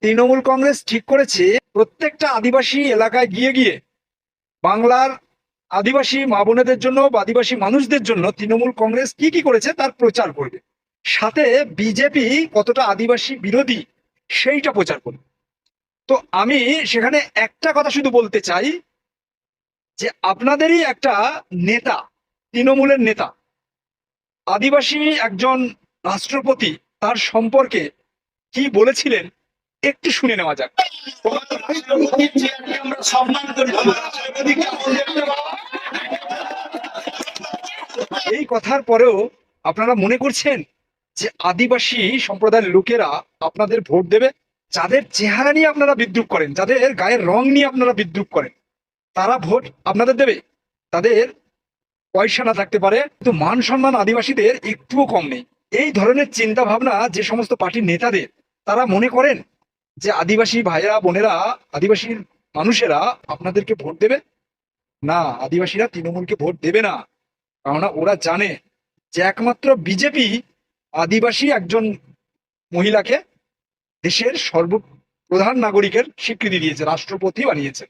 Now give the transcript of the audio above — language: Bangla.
তৃণমূল কংগ্রেস ঠিক করেছে প্রত্যেকটা আদিবাসী এলাকায় গিয়ে গিয়ে বাংলার আদিবাসী মা বোনেদের জন্য বা আদিবাসী মানুষদের জন্য তৃণমূল কংগ্রেস কি কি করেছে তার প্রচার করবে। সাথে বিজেপি কতটা আদিবাসী বিরোধী সেইটা প্রচার করবে। তো আমি সেখানে একটা কথা শুধু বলতে চাই যে আপনাদেরই একটা নেতা, তৃণমূলের নেতা, আদিবাসী একজন রাষ্ট্রপতি, তার সম্পর্কে কি বলেছিলেন একটু শুনে নেওয়া যাক। আমরা সম্মান করি। এই কথার পরেও আপনারা মনে করছেন যে আদিবাসী সম্প্রদায়ের লোকেরা আপনাদের ভোট দেবে? যাদের চেহারা নিয়ে আপনারা বিদ্রুপ করেন, যাদের গায়ের রং নিয়ে আপনারা বিদ্রুপ করেন, তারা ভোট আপনাদের দেবে? তাদের পয়সা না থাকতে পারে, কিন্তু মান সম্মান আদিবাসীদের একটুও কম নেই। এই ধরনের চিন্তা ভাবনা যে সমস্ত পার্টির নেতাদের, তারা মনে করেন যে আদিবাসী ভাইরা বোনেরা, আদিবাসী মানুষেরা আপনাদেরকে ভোট দেবে? না, আদিবাসীরা তৃণমূলকে ভোট দেবে না। কেননা ওরা জানে যে একমাত্র বিজেপি আদিবাসী একজন মহিলাকে দেশের সর্বপ্রধান নাগরিকের স্বীকৃতি দিয়েছে, রাষ্ট্রপতি বানিয়েছে।